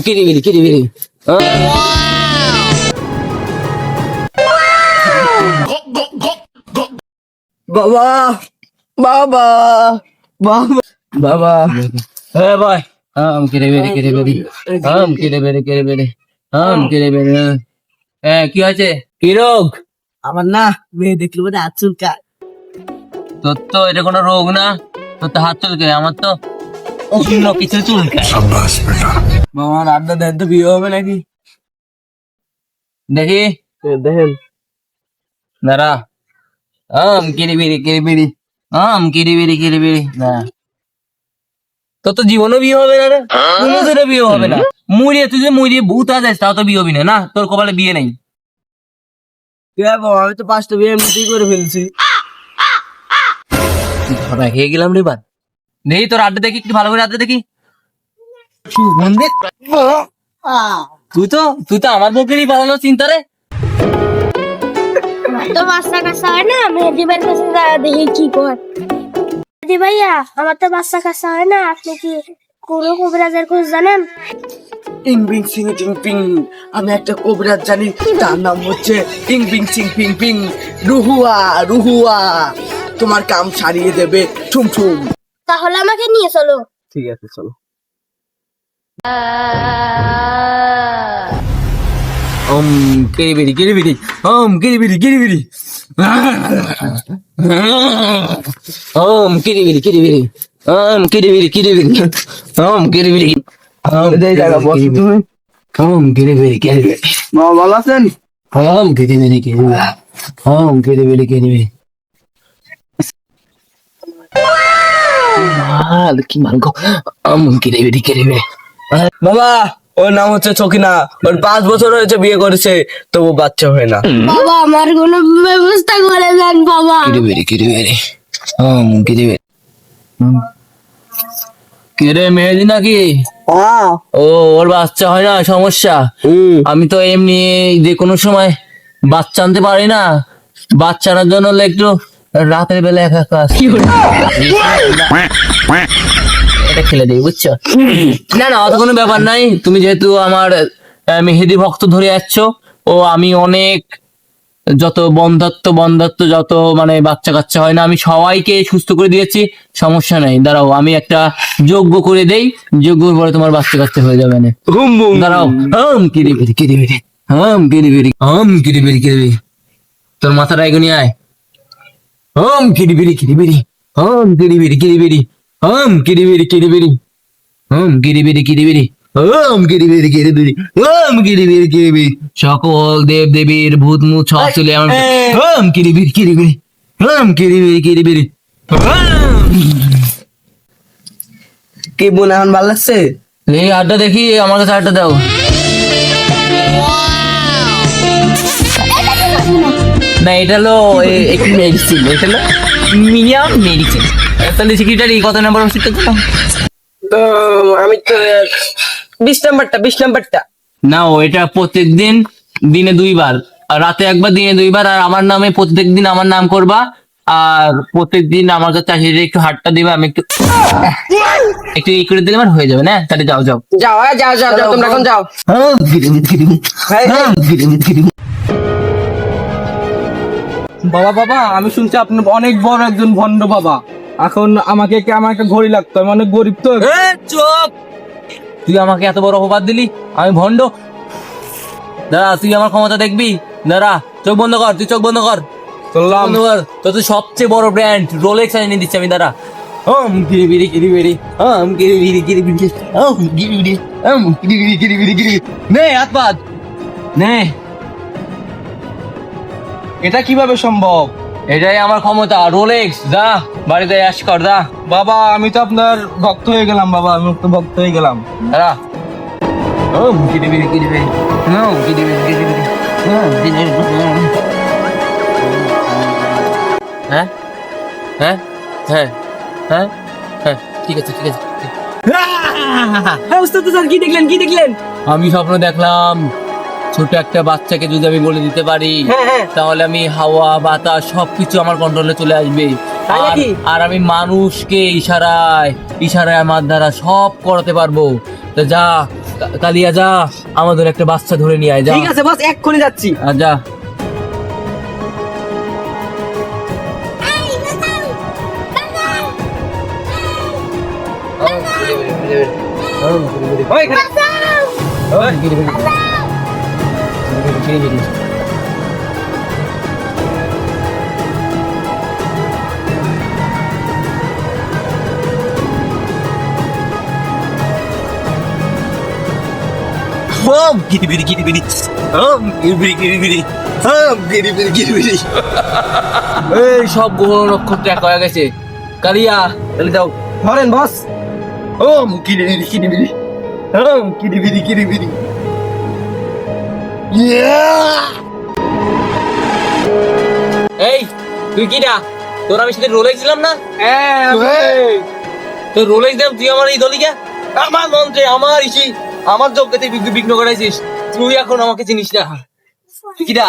কিরি বাবা বাবা বাবা বাবা হ্যাঁ ভাই কিরে বেরি হ্যাঁ কি আছে কি রোগ? আমার না মেয়ে দেখলে বোধ হাত চুলকায়। তোর তো এটা কোনো রোগ না, তোর তো হাত চুলকায়, আমার তো অন্য কিছু চুলকায়। মামা আড্ডা দেন তো বিয়ে হবে নাকি? দেখি দেখেন দাঁড়া কিরি বেরি না, তোর তো জীবনও বিয়ে হবে না রে, কোনোদিনও বিয়ে হবে না। তুই যে মুড়িয়ে ভূত আছিস তাও তো বিয়ে হবি না, তোর কপালে বিয়ে নেই। আমি তো 5টা বিয়ে এমনিতেই করে ফেলছি। ধরা খেয়ে গেলাম রে, বাদ দেখি তোর আড্ডা দেখি, একটু ভালো করে আড্ডা দেখি। তুই তো আমার পক্ষেই পালানোর চিন্তা রে। তো বাচ্চা কাচ্চা হয় না, মেহেদি ভাইয়ের কাছে দেখি কি কর। মেহেদি ভাইয়া, আমার তো বাচ্চা কাচ্চা হয় না, আপনি কি কোনো কবিরাজের খোঁজ জানেন? টিং বিং সিং টিং পিং, আমি একটা কবিরাজ জানি, তার নাম হচ্ছে টিং বিং সিং পিং পিং। রুহুয়া তোমার কাম সারিয়ে দেবে ঠুম ঠুম। তাহলে আমাকে নিয়ে চলো। ঠিক আছে চলো। কিরি বেরি কিরি বেরি কিরি বেরি কিরি বেরি কিরি বেরি কিরি বেরি কিরি বেরি এই জায়গা বসো তুমি। কিরি বেরি মামা ভালো আছেন? কিরি বেরি কি মান গো, কিরি বেরি বাবা ওর নাম হচ্ছে সকিনা, ওর 5 বছর হয়েছে বিয়ে করেছে, তবু বাচ্চা হয় না। বাবা আমার কোনো ব্যবস্থা করে দেন বাবা। কিরি বেরি কিরে মেহেদি নাকি? ও ওর বাচ্চা হয় না, সমস্যা। আমি তো এমনি যে কোনো সময় বাচ্চা আনতে পারি না, বাচ্চা আনার জন্য হলে একটু রাতের বেলা একা কাজ এটা খেলে দিই, বুঝছো? না অত কোনো ব্যাপার নাই। তুমি যেহেতু আমার মেহেদি ভক্ত ধরে যাচ্ছ, ও আমি অনেক যত বন্ধাত্ম যত মানে বাচ্চা কাচ্চা হয় না, আমি সবাইকে সুস্থ করে দিয়েছি, সমস্যা নাই। দাঁড়াও আমি একটা যজ্ঞ করে দেই, যজ্ঞর পরে তোমার বাচ্চা কাচ্চা হয়ে যাবে না। দাঁড়াও কিরি বেরি তোর মাথাটা এগো নিয়ে আয়। কিরি বেরি কিরি বেরি কিরি বেরি কিরি বেরি কিরি বেরি কিরি বেরি সকল দেব দেবীর ভূত মুত সব চলে আমার কিরি বেরি কি বোন এখন ভালো লাগছে? এই আড্ডা দেখি, আমার কাছে আড্ডা দাও। না এটা হলো একটু মেডিসিন, এটা হলো মিনিমাম মেডিসিন। তাহলে সেক্রেটারি কত নাম্বার ওষুধটা দিলাম? তো আমি তো 20 নাম্বারটা। না এটা প্রত্যেকদিন দিনে 2 বার, আর রাতে একবার, দিনে 2 বার। আর আমার নামে প্রত্যেকদিন আমার নাম করবা, আর প্রত্যেকদিন আমার কাছে চাষিদের একটু হাতটা দিবা, আমি একটু ই করে দিলে আমার হয়ে যাবে না। তাহলে যাও যাও তোমরা এখন যাও। বাবা আমি শুনছি আপনি অনেক বড় একজন ভণ্ড বাবা। এখন আমাকে আমার একটা ঘড়ি লাগতো, আমি অনেক গরিব তো। চুপ, তুই আমাকে এত বড় অপবাদ দিলি, আমি ভণ্ড? দাঁড়া, তুই আমার ক্ষমতা দেখবি। দাঁড়া, চোখ বন্ধ কর, তুই চোখ বন্ধ কর। চললাম। তোর তো সবচেয়ে বড় ব্র্যান্ড রোলেক্স এনে দিচ্ছি আমি। দাঁড়া নে হাত পাত নে। এটা কিভাবে সম্ভব? এটাই আমার ক্ষমতা, রোলেক্স। যা বাড়িতে অ্যাশ কর, যা। বাবা আমি তো আপনার ভক্ত হয়ে গেলাম, বাবা আমি তো ভক্ত হয়ে গেলাম। দাঁড়া হ্যাঁ হ্যাঁ হ্যাঁ হ্যাঁ হ্যাঁ ঠিক আছে ঠিক আছে। কি দেখলেন? আমি স্বপ্ন দেখলাম, ছোট একটা বাচ্চাকে যদি আমি বলে দিতে পারি, তাহলে আমি হাওয়া বাতাস সবকিছু আমার কন্ট্রোলে চলে আসবে। আর আমি মানুষকে ইশারায় আমার দ্বারা সব করাতে পারবো। তো যা কালিয়া যা, আমাদের একটা বাচ্চা ধরে নিয়ে আয়, যা। ঠিক আছে বস, এক্ষুনি যাচ্ছি। যা। এই সব গ্রহ নক্ষত্র এক হয়ে গেছে। কালিয়া তাহলে যাও। ধরেন বস। কিরিবিরি কিরিবিরি, কিরিবিরি কিরিবিরি। এই তুই কি না, তোর আমি সেদিন রোলেক্স দিলাম না? হ্যাঁ, তোর রোলেক্স দিলাম, তুই আমার এই দলিকা, আমার মন্ত্রে, আমার ইসি, আমার যোগ্যতে বিঘ্ন করাইছিস। তুই এখন আমাকে চিনিস না। তুই কি না?